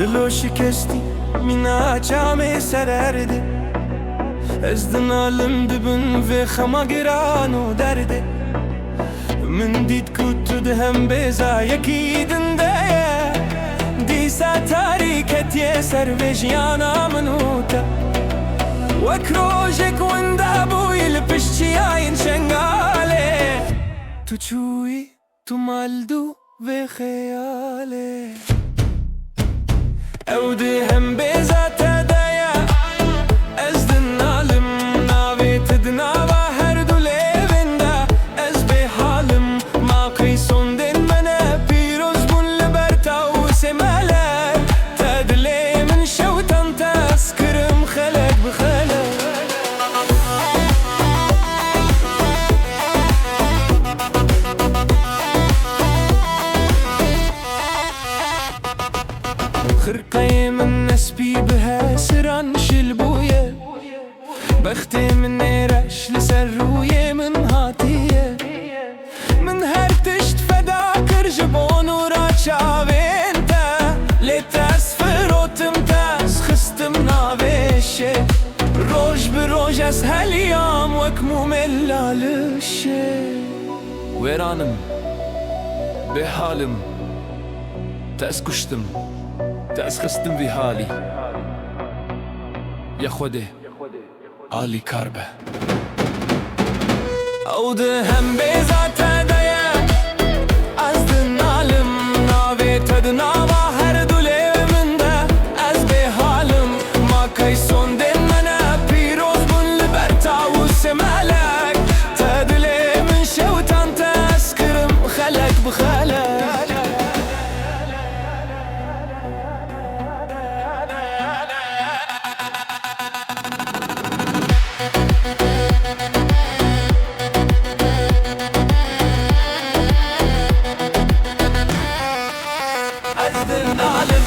دلو شکستی مینا جام سررده از دنالم دبن و خما گران و درده من دید کتو دهم بیزا یکی دنده دیسا تاریکت یه سر و جیانا منوتا وکروژک ونده بوی لپشتی آین شنگاله تو چوی تو مالدو و خیاله او دهم بیزا تدایا از دنالم ناویت دناوا هر دو لیونده از به حالم ما قیسون دن منه پیروز بون لبرتا و سماله تدلی من شوتن تسکرم خلق بخلق خرقي من نسبي بها سران شلبوية بختي من نيرش لسروية من هاتية من هرتشت فداكر جبون وراتشا بينتا لتاسفر وتمتاز خستم نابيشي روج بروج اسهل يوم وكمو ملالشي ويرانم بحالم تاس كشتم تاس خستم في حالي يا خودي آلي كاربه او دهم بيزا تدايا از دنالم ناوي تدناوا هر دوله من ده از به حالم ما كيسون دن منا پیروز بون لبرتا و سمالك تدلي من شوتان تسكرم خلق بخلق از دنالم